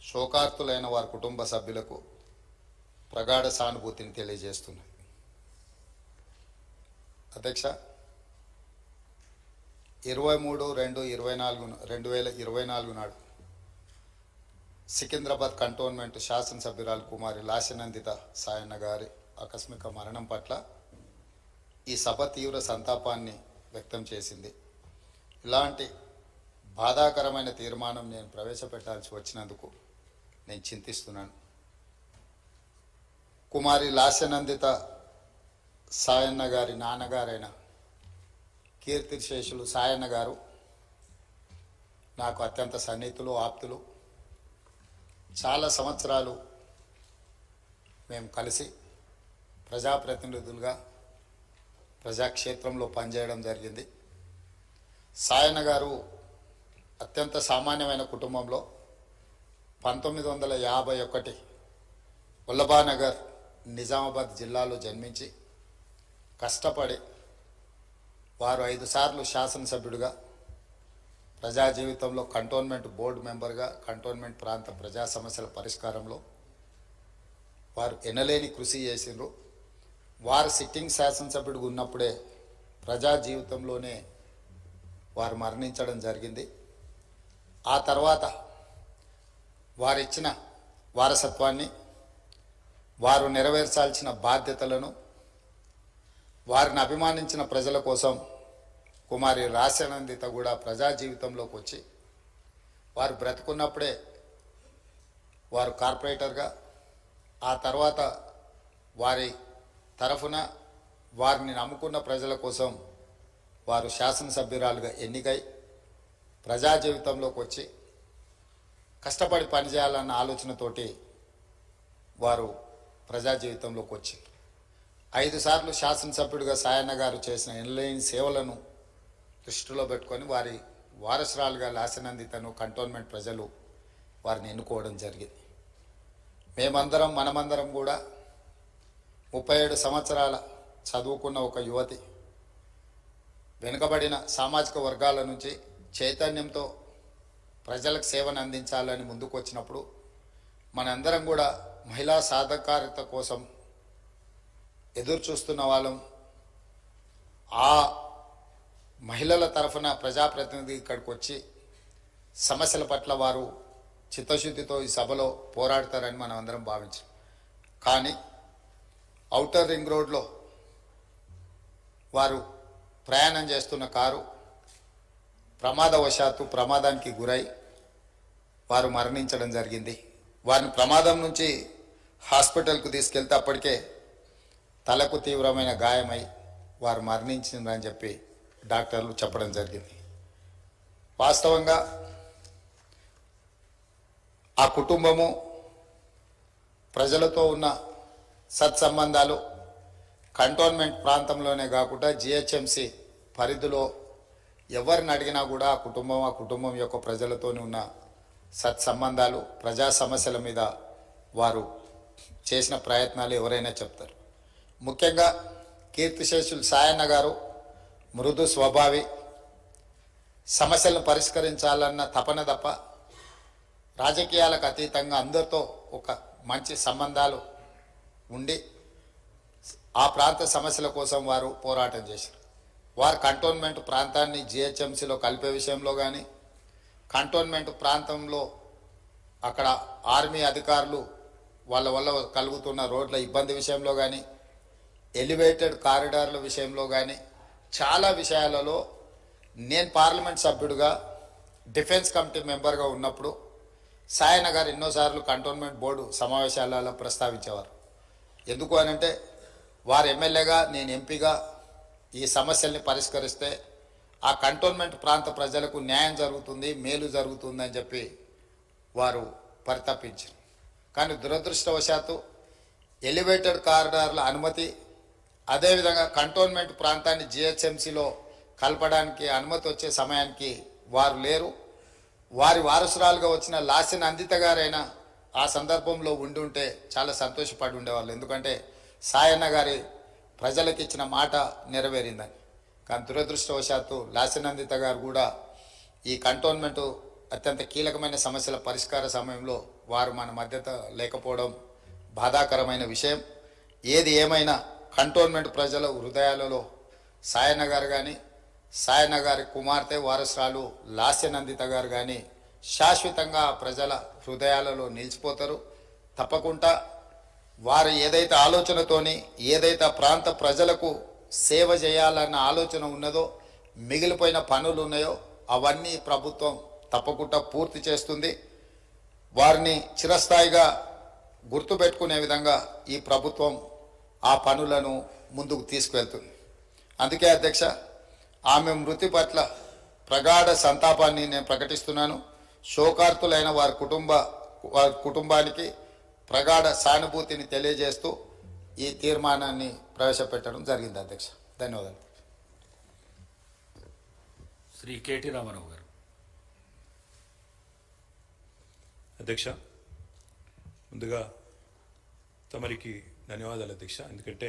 శోకార్తులైన వారి కుటుంబ సభ్యులకు ప్రగాఢ సానుభూతిని తెలియజేస్తున్నాను. అధ్యక్ష, 23/2/2024 నాడు సికింద్రాబాద్ కంటోన్మెంట్ శాసనసభ్యురాలు కుమారి లాస్యనందిత సాయన్న గారి ఆకస్మిక మరణం పట్ల ఈ సభ తీవ్ర సంతాపాన్ని వ్యక్తం చేసింది. ఇలాంటి బాధాకరమైన తీర్మానం నేను ప్రవేశపెట్టాల్సి వచ్చినందుకు నేను చింతిస్తున్నాను. కుమారి లాస్యనందిత సాయన్న గారి నాన్నగారైన కీర్తిశేషులు సాయన్న గారు నాకు అత్యంత సన్నిహితులు, ఆప్తులు. చాలా సంవత్సరాలు మేము కలిసి ప్రజాప్రతినిధులుగా ప్రజాక్షేత్రంలో పనిచేయడం జరిగింది. సాయన్న గారు అత్యంత సామాన్యమైన కుటుంబంలో 1951 వల్లభానగర్ నిజామాబాద్ జిల్లాలో జన్మించి కష్టపడి వారు 5 సార్లు శాసనసభ్యుడిగా ప్రజా జీవితంలో కంటోన్మెంట్ బోర్డు మెంబర్గా కంటోన్మెంట్ ప్రాంత ప్రజా సమస్యల పరిష్కారంలో వారు ఎనలేని కృషి చేసిండ్రు. వారు సిట్టింగ్ శాసనసభ్యుడిగా ఉన్నప్పుడే ప్రజా జీవితంలోనే వారు మరణించడం జరిగింది. ఆ తర్వాత వారిచ్చిన వారసత్వాన్ని, వారు నెరవేర్చాల్సిన బాధ్యతలను, వారిని అభిమానించిన ప్రజల కోసం కుమారి లాస్యనందిత కూడా ప్రజా జీవితంలోకి వచ్చి వారు బ్రతుకున్నప్పుడే వారు కార్పొరేటర్గా, ఆ తర్వాత వారి తరఫున వారిని నమ్ముకున్న ప్రజల కోసం వారు శాసనసభ్యురాలుగా ఎన్నికై ప్రజా జీవితంలోకి వచ్చి కష్టపడి పనిచేయాలన్న ఆలోచనతోటి వారు ప్రజా జీవితంలోకి వచ్చి 5 సార్లు శాసనసభ్యుడిగా సాయన్న గారు చేసిన ఎనలేని సేవలను దృష్టిలో పెట్టుకొని వారి వారసురాలుగా లాస్యనందితను కంటోన్మెంట్ ప్రజలు వారిని ఎన్నుకోవడం జరిగింది. మనమందరం కూడా 37 సంవత్సరాల చదువుకున్న ఒక యువతి, వెనుకబడిన సామాజిక వర్గాల నుంచి చైతన్యంతో ప్రజలకు సేవను అందించాలని ముందుకు వచ్చినప్పుడు మనందరం కూడా మహిళా సాధికారత కోసం ఎదురు చూస్తున్న వాళ్ళం. ఆ మహిళల తరఫున ప్రజాప్రతినిధి ఇక్కడికి వచ్చి సమస్యల పట్ల వారు చిత్తశుద్ధితో ఈ సభలో పోరాడతారని మనం అందరం భావించాం. కానీ ఔటర్ రింగ్ రోడ్లో వారు ప్రయాణం చేస్తున్న కారు ప్రమాదానికి గురై వారు మరణించడం జరిగింది. వారిని ప్రమాదం నుంచి హాస్పిటల్కు తీసుకెళ్తే అప్పటికే తలకు తీవ్రమైన గాయమై వారు మరణించిందని చెప్పి డాక్టర్లు చెప్పడం జరిగింది. వాస్తవంగా ఆ కుటుంబము ప్రజలతో ఉన్న సత్సంబంధాలు కంటోన్మెంట్ ప్రాంతంలోనే కాకుండా జిహెచ్ఎంసి పరిధిలో ఎవరిని అడిగినా కూడా ఆ కుటుంబం యొక్క ప్రజలతోనే ఉన్న సత్సంబంధాలు, ప్రజా సమస్యల మీద వారు చేసిన ప్రయత్నాలు ఎవరైనా చెప్తారు. ముఖ్యంగా కీర్తిశేషులు సాయన్న గారు మృదు స్వభావి, సమస్యలను పరిష్కరించాలన్న తపన తప్ప రాజకీయాలకు అతీతంగా అందరితో ఒక మంచి సంబంధాలు ఉండి ఆ ప్రాంత సమస్యల కోసం వారు పోరాటం చేశారు. వారు కంటోన్మెంట్ ప్రాంతాన్ని జిహెచ్ఎంసీలో కలిపే విషయంలో కానీ, కంటోన్మెంట్ ప్రాంతంలో అక్కడ ఆర్మీ అధికారులు వాళ్ళ వల్ల కలుగుతున్న రోడ్ల ఇబ్బంది విషయంలో కానీ, ఎలివేటెడ్ కారిడార్ల విషయంలో కానీ చాలా విషయాలలో నేను పార్లమెంట్ సభ్యుడిగా డిఫెన్స్ కమిటీ మెంబర్గా ఉన్నప్పుడు సాయన్న గారు ఎన్నోసార్లు కంటోన్మెంట్ బోర్డు సమావేశాలలో ప్రస్తావించేవారు. ఎందుకు అనంటే వారు ఎమ్మెల్యేగా, నేను ఎంపీగా ఈ సమస్యల్ని పరిష్కరిస్తే ఆ కంటోన్మెంట్ ప్రాంత ప్రజలకు న్యాయం జరుగుతుంది, మేలు జరుగుతుంది అని చెప్పి వారు పరితపించారు. కానీ దురదృష్టవశాత్తు ఎలివేటెడ్ కారిడార్ల అనుమతి, అదేవిధంగా కంటోన్మెంట్ ప్రాంతాన్ని జిహెచ్ఎంసీలో కలపడానికి అనుమతి వచ్చే సమయానికి వారు లేరు. వారి వారసురాలుగా వచ్చిన లాస్యనందిత గారైనా ఆ సందర్భంలో ఉంటే చాలా సంతోషపడి ఉండేవాళ్ళు. ఎందుకంటే సాయన్న గారి ప్రజలకు ఇచ్చిన మాట నెరవేరిందని. కానీ దురదృష్టవశాత్తు లాస్యనందిత గారు కూడా ఈ కంటోన్మెంటు అత్యంత కీలకమైన సమస్యల పరిష్కార సమయంలో వారు మన మధ్యత లేకపోవడం బాధాకరమైన విషయం. ఏది ఏమైనా కంటోన్మెంట్ ప్రజల హృదయాలలో సాయన్న గారు కానీ, సాయన్న గారి కుమార్తె వారసురాలు లాస్యనందిత గారు కానీ శాశ్వతంగా ప్రజల హృదయాలలో నిలిచిపోతారు. తప్పకుండా వారు ఏదైతే ఆలోచనతోని ఏదైతే ప్రాంత ప్రజలకు సేవ చేయాలన్న ఆలోచన ఉన్నదో, మిగిలిపోయిన పనులు ఉన్నాయో అవన్నీ ప్రభుత్వం తప్పకుండా పూర్తి చేస్తుంది. వారిని చిరస్థాయిగా గుర్తుపెట్టుకునే విధంగా ఈ ప్రభుత్వం ఆ పనులను ముందుకు తీసుకువెళ్తుంది. అందుకే అధ్యక్ష, ఆమె మృతి పట్ల ప్రగాఢ సంతాపాన్ని నేను ప్రకటిస్తున్నాను. శోకార్తులైన వారి కుటుంబానికి ప్రగాఢ సానుభూతిని తెలియజేస్తూ ఈ తీర్మానాన్ని ప్రవేశపెట్టడం జరిగింది అధ్యక్ష. ధన్యవాదాలు. శ్రీ కేటీ రామారావు గారు. అధ్యక్ష, ముందుగా తమరికి ధన్యవాదాలు అధ్యక్ష. ఎందుకంటే